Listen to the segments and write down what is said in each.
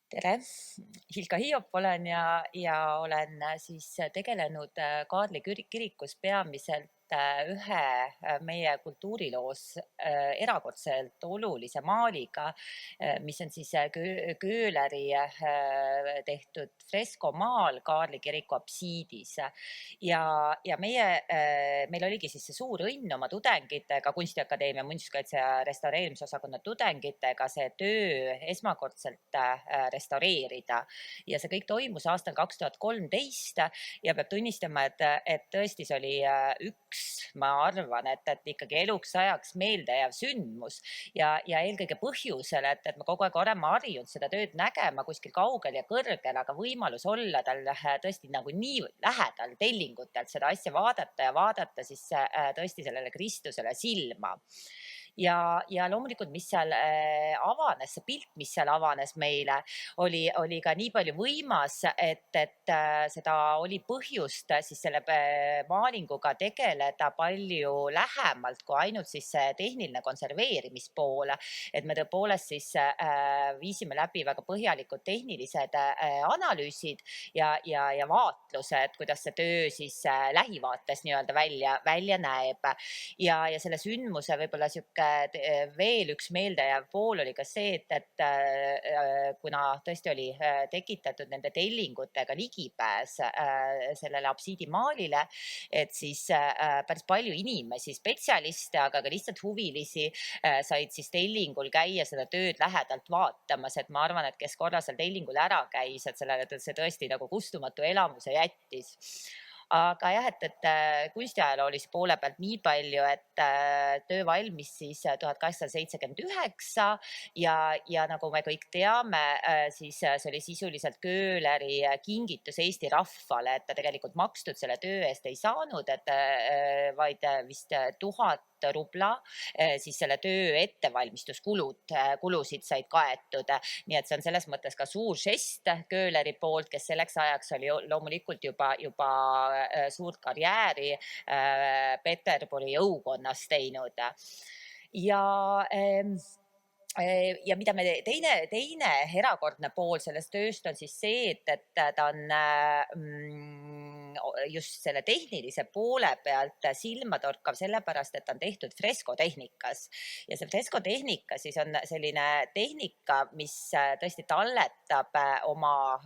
Tere! Hilka Hiop olen ja olen siis tegelenud Kaarli kirikus peamiselt ühe meie kultuuriloos erakordselt olulise maaliga, mis on siis Kööleri tehtud freskomaal Kaarli kiriku apsiidis. Ja meil oligi siis see suur õnn oma tudengitega, Kunstiakadeemia muinsuskaitse ja restaureerimisosakonna tudengitega see töö esmakordselt restaureerida. Ja see kõik toimus aastal 2013 ja peab tunnistama, et tõesti see oli üks, ma arvan, et ikkagi eluks ajaks meeldejääv sündmus ja eelkõige põhjusel, et me kogu aeg oleme harjunud seda tööd nägema kuskil kaugel ja kõrgel, aga võimalus olla tal tõesti nagu nii lähedal tellingutelt seda asja vaadata siis tõesti sellele Kristusele silma. Ja loomulikult, mis seal avanes, see pilt, mis seal avanes meile, oli ka nii palju võimas, et seda oli põhjust siis selle maalinguga tegeleda palju lähemalt kui ainult siis tehniline konserveerimispool. Et me tõepoolest siis viisime läbi väga põhjalikud tehnilised analüüsid ja vaatlused, kuidas see töö siis lähivaates nii-öelda välja näeb. Ja selle sündmuse võib-olla veel üks meeldejääv pool oli ka see, et kuna tõesti oli tekitatud nende tellingutega ligipääs sellele apsiidimaalile, et siis päris palju inimesi, spetsialiste, aga ka lihtsalt huvilisi said siis tellingul käia seda tööd lähedalt vaatamas, et ma arvan, et kes korra seal tellingul ära käis, et sellele see tõesti nagu kustumatu elamuse jättis. Aga jah, et kunstiajaloolise poole pealt nii palju, et töö valmis siis 1879 ja nagu me kõik teame, siis see oli sisuliselt Kööleri kingitus Eesti rahvale, et ta tegelikult makstud selle töö eest ei saanud, et vaid vist 1000 rubla, siis selle töö ettevalmistuskulusid said kaetud. Nii et see on selles mõttes ka suur žest Kööleri poolt, kes selleks ajaks oli loomulikult juba suurt karjääri Peterburi õukonnas teinud. Ja mida me teine erakordne pool sellest tööst on siis see, et ta on just selle tehnilise poole pealt silmatorkav sellepärast, et ta on tehtud freskotehnikas. Ja see freskotehnika siis on selline tehnika, mis tõesti talletab oma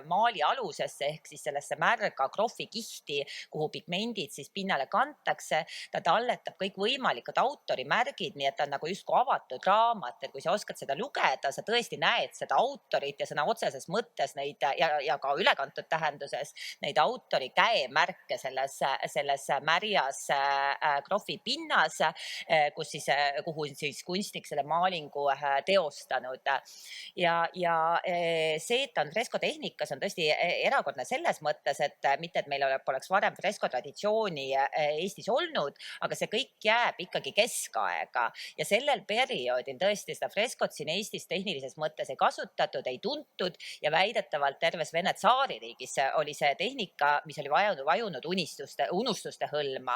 maali alusesse ehk siis sellesse märga krohvikihti, kuhu pigmendid siis pinnale kantakse. Ta talletab kõik võimalikud autorimärgid, nii et ta on nagu justkui avatud raamat, et kui sa oskad seda lugeda, sa tõesti näed seda autorit ja sõna otseses mõttes neid ja ka ülekantud tähenduses neid autori käemärke selles märjas krohvi pinnas, kuhu siis kunstnik selle maalingu teostanud. Ja see, et ta on freskotehnikas, on tõesti erakordne selles mõttes, et mitte, et meil poleks varem freskotraditsiooni Eestis olnud, aga see kõik jääb ikkagi keskaega ja sellel perioodil tõesti seda freskot siin Eestis tehnilises mõttes ei kasutatud, ei tuntud ja väidetavalt terves Vene tsaaririigis oli see tehnika, mis oli vajunud unustuste hõlma.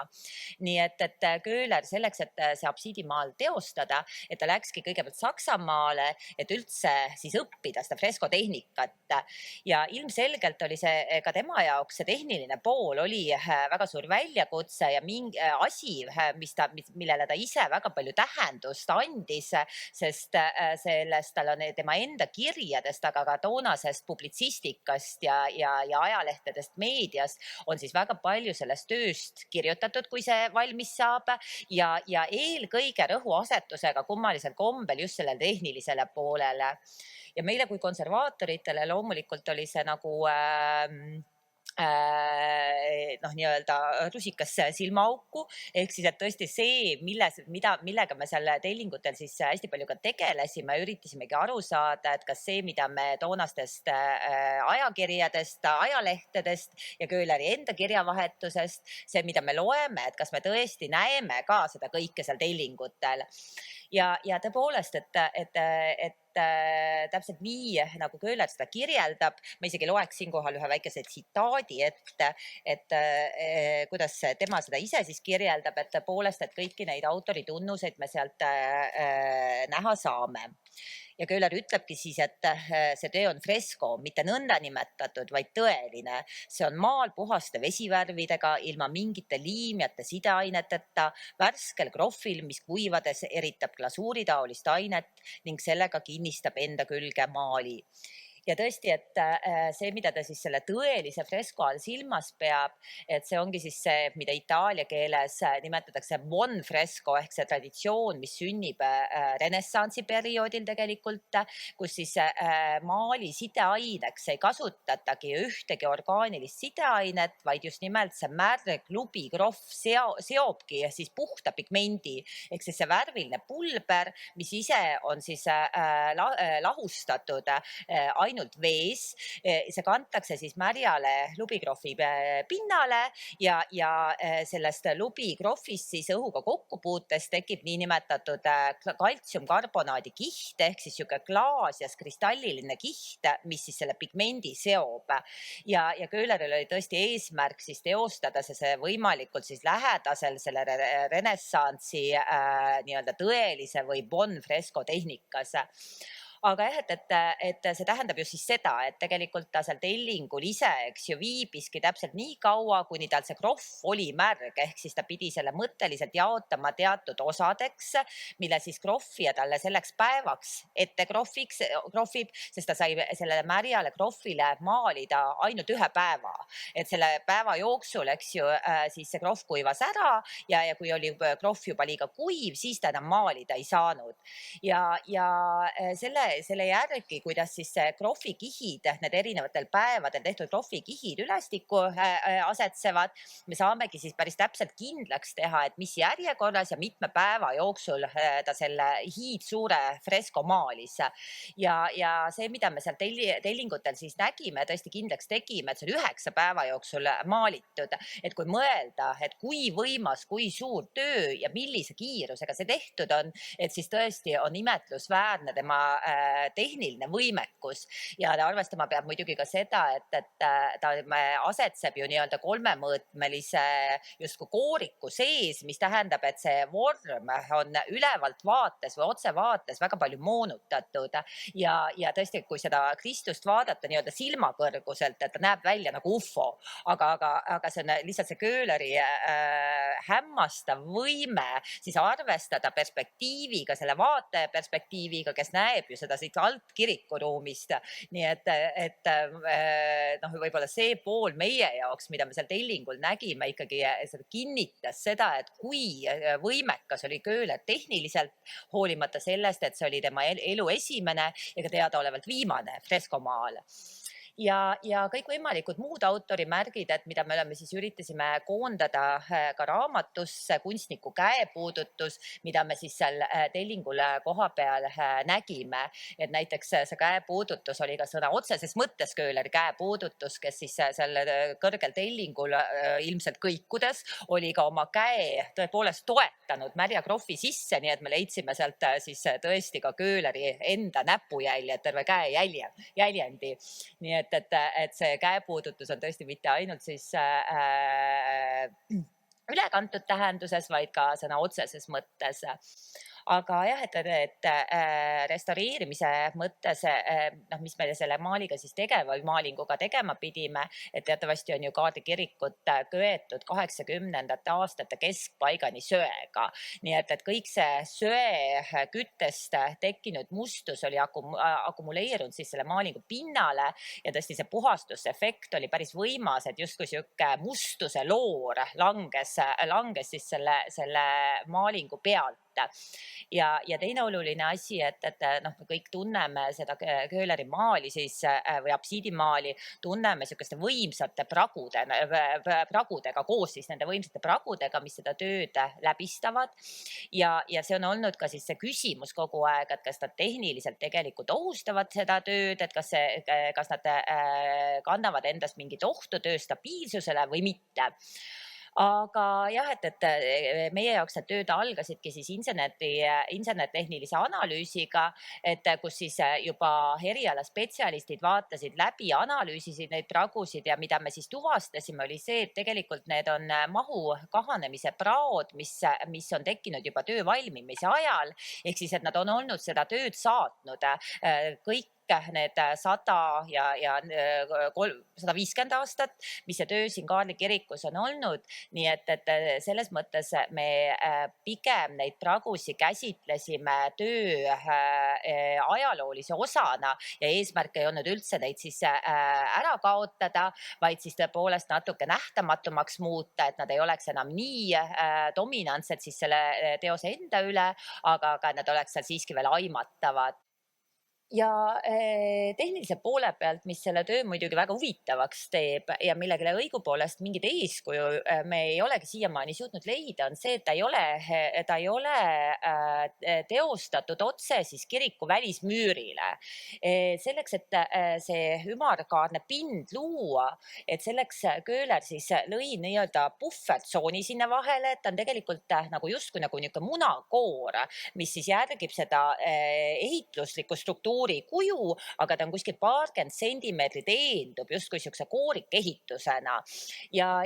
Nii et Kööler selleks, et see apsiidimaal teostada, et ta läkski kõigepealt Saksamaale, et üldse siis õppida seda freskotehnikat. Ja ilmselgelt oli see ka tema jaoks, see tehniline pool oli väga suur väljakutse ja mingi asi, millele ta ise väga palju tähendust andis, sest sellest tal on tema enda kirjadest, aga ka toonasest publitsistikast ja ajalehtedest meediast on siis väga palju sellest tööst kirjutatud, kui see valmis saab ja eelkõige rõhuasetusega kummalisel kombel just sellele tehnilisele poolele. Ja meile kui konservaatoritele loomulikult oli see nagu nii-öelda rusikas silmaauku, ehk siis, et tõesti see, millega me seal tellingutel siis hästi palju ka tegelesime, üritasimegi aru saada, et kas see, mida me toonastest ajakirjadest, ajalehtedest ja Kööleri enda kirjavahetusest, see, mida me loeme, et kas me tõesti näeme ka seda kõike seal tellingutel. Ja tõepoolest, et täpselt nii, nagu Kööler seda kirjeldab, ma isegi loeks siinkohal ühe väikese tsitaadi, et kuidas tema seda ise siis kirjeldab, et tõepoolest, et kõiki neid autoritunnuseid me sealt näha saame. ja Köhler ütlebki siis, et see töö on fresko, mitte nõndanimetatud, vaid tõeline. See on maal puhaste vesivärvidega, ilma mingite liimjate sideaineteta, värskel krohvil, mis kuivades eritab glasuuritaolist ainet ning sellega kinnistab enda külge maali. Ja tõesti, et see, mida ta siis selle tõelise fresko all silmas peab, et see ongi siis see, mida itaalia keeles nimetatakse buon fresco ehk see traditsioon, mis sünnib renessansi perioodil tegelikult, kus siis maali sideaineks ei kasutatagi ühtegi orgaanilist sideainet, vaid just nimelt see märg lubikrohv seobki siis puhta pigmendi ehk siis see värviline pulber, mis ise on siis lahustatud ainult vees. See kantakse siis märjale lubikrohvi pinnale ja sellest lubikrohvist siis õhuga kokkupuutes tekib niinimetatud kaltsiumkarbonaadi kiht ehk siis sihuke klaas ja kristalliline kiht, mis siis selle pigmendi seob. Ja Köhleril oli tõesti eesmärk siis teostada see võimalikult siis lähedasel selle renessansi nii-öelda tõelise või buon fresco tehnikas. Aga jah, et see tähendab ju siis seda, et tegelikult ta seal tellingul ise, eks ju, viibiski täpselt nii kaua, kuni tal see krohv oli märg, ehk siis ta pidi selle mõtteliselt jaotama teatud osadeks, mille siis krohvija talle selleks päevaks ette krohvib, sest ta sai sellele märjale krohvile maalida ainult ühe päeva. Et selle päeva jooksul, eks ju, siis see krohv kuivas ära ja kui oli krohv juba liiga kuiv, siis ta enam maalida ei saanud. Ja selle järgi, kuidas siis krohvikihid, need erinevatel päevadel tehtud krohvikihid ülestikku asetsevad, me saamegi siis päris täpselt kindlaks teha, et mis järjekorras ja mitme päeva jooksul ta selle hiidsuure fresko maalis. Ja see, mida me seal tellingutel siis nägime, tõesti kindlaks tegime, et see on 9 päeva jooksul maalitud. Et kui mõelda, et kui võimas, kui suur töö ja millise kiirusega see tehtud on, et siis tõesti on imetlusväärne tema tehniline võimekus ja ta arvestama peab muidugi ka seda, et ta asetseb ju nii-öelda kolmemõõtmelise justkui kooriku sees, mis tähendab, et see vorm on ülevalt vaates või otsevaates väga palju moonutatud ja tõesti, kui seda Kristust vaadata nii-öelda silmakõrguselt, et ta näeb välja nagu ufo, aga see on lihtsalt see Köhleri hämmastav võime siis arvestada perspektiiviga, selle vaataja perspektiiviga, kes näeb ju seda siit alt kirikuruumist. Nii et võib-olla see pool meie jaoks, mida me seal tellingul nägime, ikkagi kinnitas seda, et kui võimekas oli Köhler tehniliselt, hoolimata sellest, et see oli tema elu esimene ja ka teadaolevalt viimane freskomaal. Ja kõikvõimalikud muud autorimärgid, et mida me oleme siis üritasime koondada ka raamatusse, kunstniku käepuudutus, mida me siis seal tellingul koha peal nägime. Et näiteks see käepuudutus oli ka sõna otseses mõttes Köhleri käepuudutus, kes siis seal kõrgel tellingul ilmselt kõikudes oli ka oma käe tõepoolest toetanud märja krohvi sisse, nii et me leidsime sealt siis tõesti ka Köhleri enda näpujäljed, terve käe jäljendi. Nii et see käepuudutus on tõesti mitte ainult siis ülekantud tähenduses, vaid ka sõna otseses mõttes. Aga jah, et restaureerimise mõttes, mis me selle maaliga siis maalinguga tegema pidime, et teatavasti on ju Kaardi kirikut köetud 80ndate aastate keskpaigani söega. Nii et kõik see söe küttest tekkinud mustus oli akumuleerunud siis selle maalingu pinnale ja tõesti see puhastusefekt oli päris võimas, et justkui sihuke mustuse loor langes siis selle maalingu pealt. Ja teine oluline asi, et me kõik tunneme seda Köhleri maali siis, või absiidimaali, tunneme sihukeste võimsate pragudega koos siis nende võimsate pragudega, mis seda tööd läbistavad. Ja see on olnud ka siis see küsimus kogu aeg, et kas nad tehniliselt tegelikult ohustavad seda tööd, et kas nad kannavad endast mingit ohtu töö stabiilsusele või mitte. Aga jah, meie jaoks need tööd algasidki siis internettehnilise analüüsiga, kus siis juba erialaspetsialistid vaatasid läbi, analüüsisid neid pragusid ja mida me siis tuvastasime, oli see, et tegelikult need on mahu kahanemise praod, mis on tekkinud juba töö valmimise ajal, ehk siis, et nad on olnud seda tööd saatnud kõik need 100 ja 150 aastat, mis see töö siin Kaarli kirikus on olnud. Nii et selles mõttes me pigem neid pragusi käsitlesime töö ajaloolise osana ja eesmärk ei olnud üldse neid siis ära kaotada, vaid siis tõepoolest natuke nähtamatumaks muuta, et nad ei oleks enam nii dominantsed siis selle teose enda üle, aga nad oleks seal siiski veel aimatavad. Ja tehnilise poole pealt, mis selle töö muidugi väga huvitavaks teeb ja millegile õigupoolest mingit eeskuju me ei olegi siiamaani suutnud leida, on see, et ta ei ole teostatud otse siis kiriku välismüürile. Selleks, et see ümarkaarne pind luua, et selleks Köhler siis lõi nii-öelda puhvertsooni sinna vahele, et ta on tegelikult nagu justkui nagu niisugune munakoor, mis siis järgib seda ehituslikku struktuuri kuju, aga ta on kuskil paarkümmend sentimeetrit eendub justkui niisuguse koorikehitusena. Ja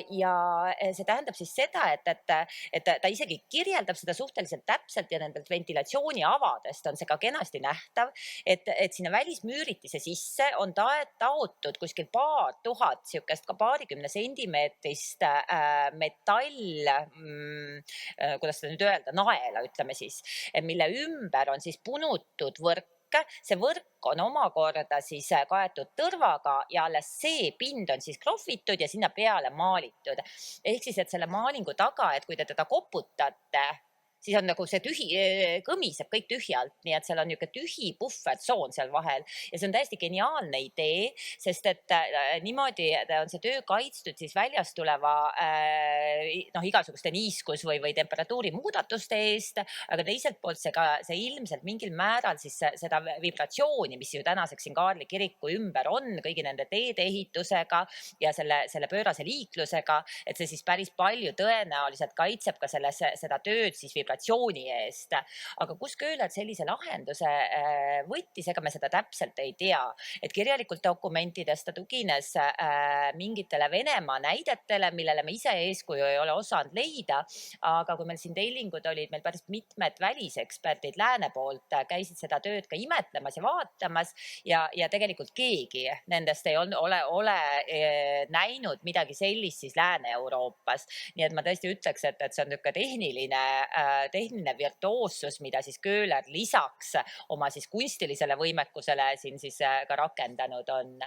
see tähendab siis seda, et ta isegi kirjeldab seda suhteliselt täpselt ja nendelt ventilatsiooniavadest on see ka kenasti nähtav, et sinna välismüüritise sisse on taotud kuskil paar tuhat niisugust ka paarikümne sentimeetrist metall, kuidas seda nüüd öelda, naela, ütleme siis, mille ümber on siis punutud võrk. See võrk on omakorda siis kaetud tõrvaga ja alles see pind on siis krohvitud ja sinna peale maalitud. Ehk siis, et selle maalingu taga, et kui te teda koputate, siis on nagu see kõmiseb kõik tühjalt, nii et seal on niisugune tühi puhvertsoon seal vahel ja see on täiesti geniaalne idee, sest et niimoodi on see töö kaitstud siis väljast tuleva igasuguste niiskus või temperatuuri muudatuste eest, aga teiselt poolt see ilmselt mingil määral siis seda vibratsiooni, mis ju tänaseks siin Kaarli kiriku ümber on, kõigi nende teede ehitusega ja selle pöörase liiklusega, et see siis päris palju tõenäoliselt kaitseb ka seda tööd siis vibratsiooni eest. Aga kus Köhler sellise lahenduse võttis, ega me seda täpselt ei tea. Et kirjalikult dokumentidest ta tugines mingitele Venemaa näidetele, millele me ise eeskuju ei ole osanud leida, aga kui meil siin tellingud olid, meil päris mitmed väliseksperdid lääne poolt käisid seda tööd ka imetlemas ja vaatamas ja tegelikult keegi nendest ei ole näinud midagi sellist siis Lääne-Euroopas. Nii et ma tõesti ütleks, et see on niisugune tehniline virtuoossus, mida siis Köhler lisaks oma siis kunstilisele võimekusele siin siis ka rakendanud on.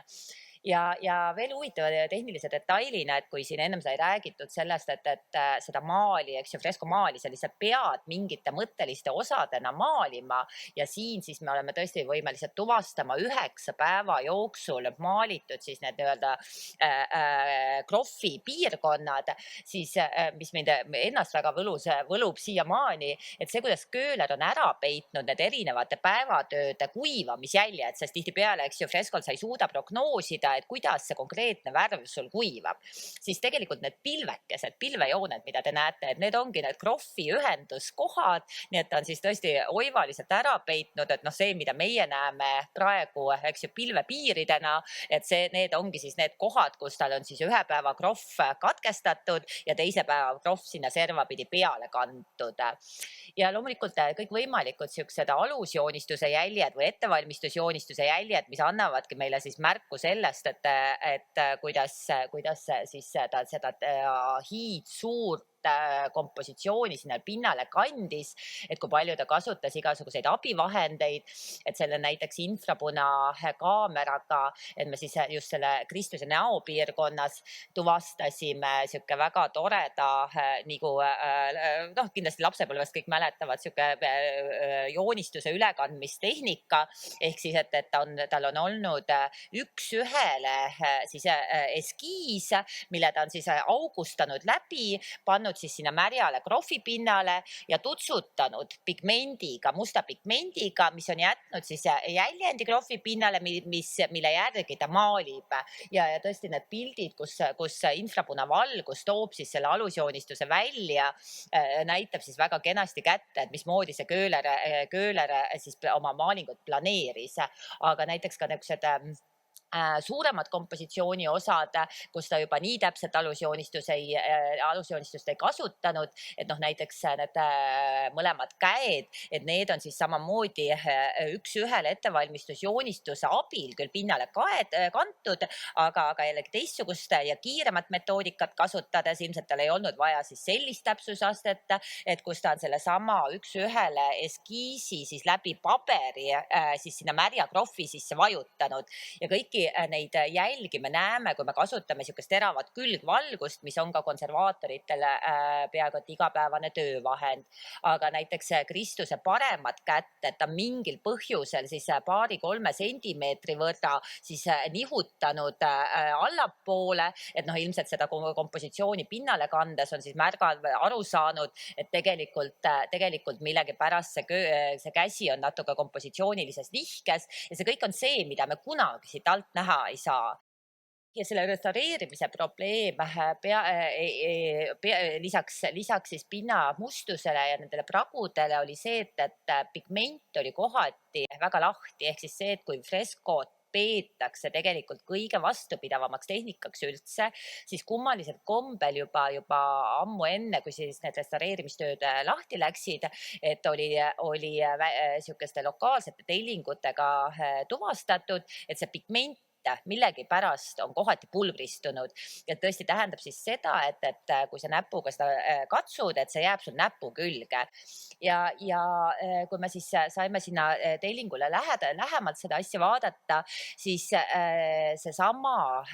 Ja veel huvitava tehnilise detailina, et kui siin ennem sai räägitud sellest, et seda maali, eks ju, freskomaali, sa lihtsalt pead mingite mõtteliste osadena maalima ja siin siis me oleme tõesti võimelised tuvastama 9 päeva jooksul maalitud siis need nii-öelda krohvi piirkonnad, siis mis mind ennast väga võlub siiamaani, et see, kuidas Köhler on ära peitnud need erinevate päevatööde kuivamisjäljed, sest tihtipeale, eks ju, freskol sa ei suuda prognoosida, et kuidas see konkreetne värv sul kuivab, siis tegelikult need pilvekesed, pilvejooned, mida te näete, et need ongi need krohvi ühenduskohad, nii et ta on siis tõesti oivaliselt ära peitnud, et see, mida meie näeme praegu, eks ju, pilvepiiridena, et need ongi siis need kohad, kus tal on siis ühe päeva krohv katkestatud ja teise päeva krohv sinna servapidi peale kantud. Ja loomulikult kõikvõimalikud siuksed alusjoonistuse jäljed või ettevalmistusjoonistuse jäljed, mis annavadki meile siis märku sellest, et kuidas siis seda hiidsuurt kompositsiooni sinna pinnale kandis, et kui palju ta kasutas igasuguseid abivahendeid, et selle näiteks infrapunakaameraga, et me siis just selle Kristuse näo piirkonnas tuvastasime sihuke väga toreda, nagu kindlasti lapsepõlvest kõik mäletavad, sihuke joonistuse ülekandmistehnika, ehk siis, et tal on olnud üks-ühele siis eskiis, mille ta on siis augustanud läbi, pannud pannud siis sinna märjale krohvipinnale ja tutsutanud pigmendiga, musta pigmendiga, mis on jätnud siis jäljendi krohvipinnale, mille järgi ta maalib. Ja tõesti need pildid, kus infrapunavalgus toob siis selle alusjoonistuse välja, näitab siis väga kenasti kätte, et mismoodi see kööler siis oma maalingut planeeris. Aga näiteks ka niisugused suuremad kompositsiooni osad, kus ta juba nii täpselt alusjoonistust ei kasutanud, et näiteks need mõlemad käed, et need on siis samamoodi üks-ühele ettevalmistusjoonistuse abil küll pinnale kantud, aga jällegi teistsugust ja kiiremat metoodikat kasutades, ilmselt tal ei olnud vaja siis sellist täpsusastet, et kus ta on selle sama üks-ühele eskiisi siis läbi paberi siis sinna märja krohvi sisse vajutanud ja kõiki neid jälgi me näeme, kui me kasutame niisugust teravat külgvalgust, mis on ka konservaatoritel peaaegu et igapäevane töövahend. Aga näiteks Kristuse paremat kätt, et ta mingil põhjusel siis 2-3 sentimeetri võrra siis nihutanud allapoole, et ilmselt seda kompositsiooni pinnale kandes on siis aru saanud, et tegelikult millegipärast see käsi on natuke kompositsioonilises nihkes ja see kõik on see, mida me kunagi siit alt näha ei saa. Ja selle restaureerimise probleem lisaks siis pinna mustusele ja nendele pragudele oli see, et pigment oli kohati väga lahti, ehk siis see, et kui freskot peetakse tegelikult kõige vastupidavamaks tehnikaks üldse, siis kummalisel kombel juba ammu enne, kui siis need restaureerimistööd lahti läksid, et oli niisuguste lokaalsete tellingutega tuvastatud, et see pigment millegipärast on kohati pulbristunud ja tõesti tähendab siis seda, et kui sa näpuga seda katsud, et see jääb sul näpu külge. Ja kui me siis saime sinna tellingule lähemalt seda asja vaadata, siis seesama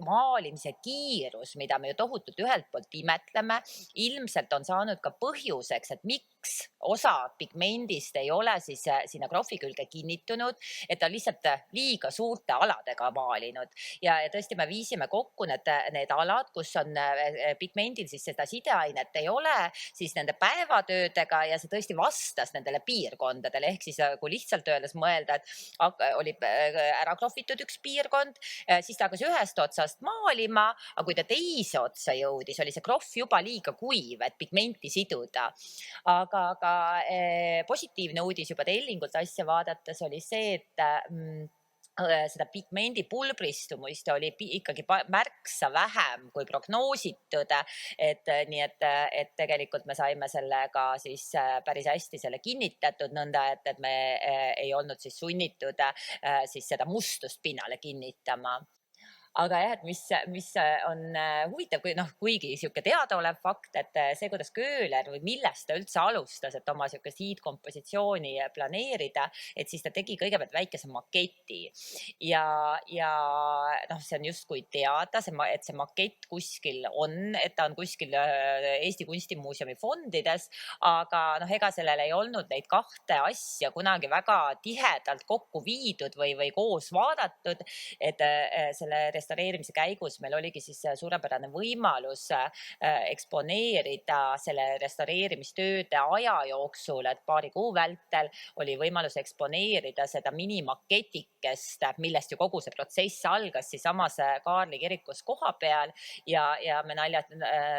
maalimise kiirus, mida me ju tohutult ühelt poolt imetleme, ilmselt on saanud ka põhjuseks, et miks osa pigmendist ei ole siis sinna krohvi külge kinnitunud, et ta lihtsalt liiga suurte aladega maalinud. Ja tõesti me viisime kokku need alad, kus on pigmendil siis seda sideainet ei ole, siis nende päevatöödega ja see tõesti vastas nendele piirkondadele, ehk siis kui lihtsalt öeldes mõelda, et oli ära krohvitud üks piirkond, siis ta hakkas ühest otsast maalima, aga kui ta teise otsa jõudis, oli see krohv juba liiga kuiv, et pigmenti siduda. Aga positiivne uudis juba tellingult asja vaadates oli see, et seda pigmendi pulbristumist oli ikkagi märksa vähem kui prognoositud, nii et tegelikult me saime sellega siis päris hästi selle kinnitatud, nõnda et me ei olnud siis sunnitud siis seda mustust pinnale kinnitama. Aga jah, et mis on huvitav, kuigi niisugune teadaolev fakt, et see, kuidas kööler või millest ta üldse alustas, et oma niisugust hiidkompositsiooni planeerida, et siis ta tegi kõigepealt väikese maketi ja see on justkui teada, et see makett kuskil on, et ta on kuskil Eesti Kunstimuuseumi fondides, aga ega sellel ei olnud neid kahte asja kunagi väga tihedalt kokku viidud või koos vaadatud, et selle restaureerimise käigus meil oligi siis suurepärane võimalus eksponeerida selle restaureerimistööde aja jooksul, et paari kuu vältel oli võimalus eksponeerida seda minimaketikest, millest ju kogu see protsess algas siis samas Kaarli kirikus koha peal ja me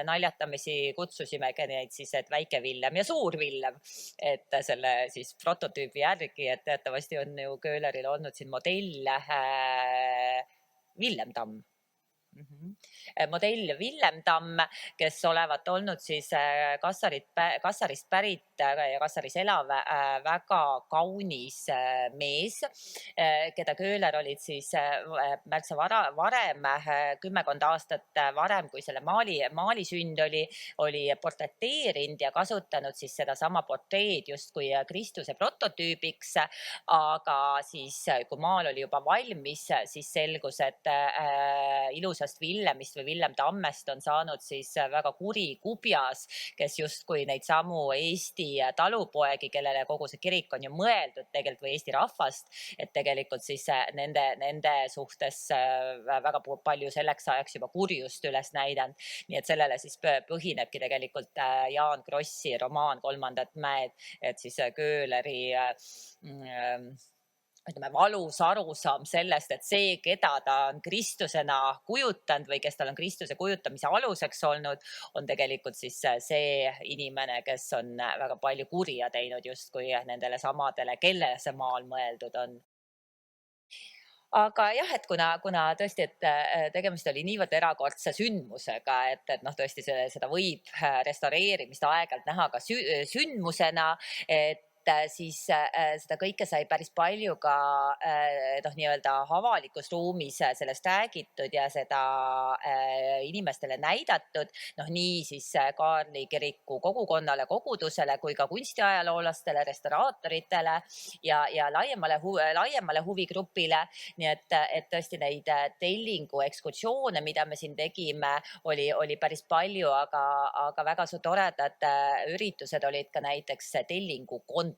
naljatamisi kutsusimegi neid siis, et väike Villem ja suur Villem, et selle siis prototüübi järgi, et teatavasti on ju kööleril olnud siin modell Villem Tamm. Modell Villem Tamm, kes olevat olnud siis Kassarist pärit ja Kassaris elav väga kaunis mees, keda kööler olid siis märksa varem, 10 aastat varem, kui selle maali sünd oli portreteerinud ja kasutanud siis sedasama portreed justkui Kristuse prototüübiks, aga siis kui maal oli juba valmis, siis selgus, et ilusa kuulsast Villemist või Villem Tammest on saanud siis väga kuri kubjas, kes justkui neid samu Eesti talupoegi, kellele kogu see kirik on ju mõeldud tegelikult, või Eesti rahvast, et tegelikult siis nende suhtes väga palju selleks ajaks juba kurjust üles näidanud. Nii et sellele siis põhinebki tegelikult Jaan Krossi romaan Kolmandad mäed, et siis Köhleri ütleme, valus arusaam sellest, et see, keda ta on Kristusena kujutanud või kes tal on Kristuse kujutamise aluseks olnud, on tegelikult siis see inimene, kes on väga palju kurja teinud justkui nendele samadele, kellele see maal mõeldud on. Aga jah, et kuna tõesti, et tegemist oli niivõrd erakordse sündmusega, et noh, tõesti seda võib restaureerimist aeg-ajalt näha ka sündmusena, et siis seda kõike sai päris palju ka noh, nii-öelda avalikus ruumis sellest räägitud ja seda inimestele näidatud, noh nii siis Kaarli kiriku kogukonnale, kogudusele kui ka kunstiajaloolastele, restauraatoritele ja laiemale huvigrupile. Nii et tõesti neid tellingu ekskursioone, mida me siin tegime, oli päris palju, aga väga toredad üritused olid ka näiteks tellingu kontsert,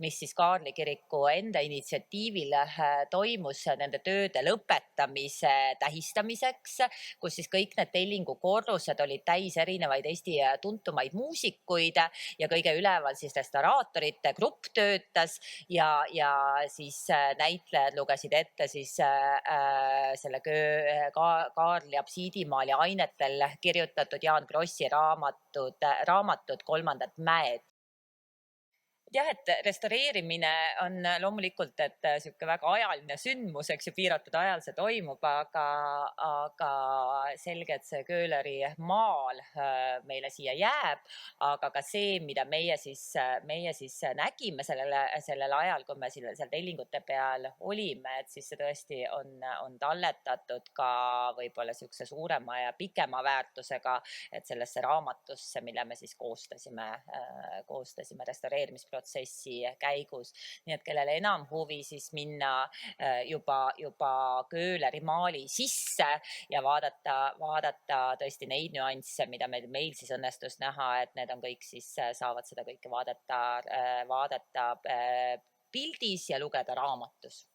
mis siis Kaarli kiriku enda initsiatiivil toimus nende tööde lõpetamise tähistamiseks, kus siis kõik need tellingu korrused olid täis erinevaid Eesti tuntumaid muusikuid ja kõige üleval siis restauraatorite grupp töötas ja siis näitlejad lugesid ette siis selle Kaarli absiidimaali ainetel kirjutatud Jaan Krossi raamatut Kolmandad mäed. Jah, et restaureerimine on loomulikult, et sihuke väga ajaline sündmus, eks ju, piiratud ajal see toimub, aga selge, et see Köhleri maal meile siia jääb, aga ka see, mida meie siis nägime sellel ajal, kui me seal tellingute peal olime, et siis see tõesti on talletatud ka võib-olla sihukese suurema ja pikema väärtusega, et sellesse raamatusse, mille me siis koostasime restaureerimisprotsessi käigus. Nii et kellel enam huvi, siis minna juba Köhleri maali sisse ja vaadata tõesti neid nüansse, mida meil siis õnnestus näha, et need on kõik siis, saavad seda kõike vaadata pildis ja lugeda raamatus.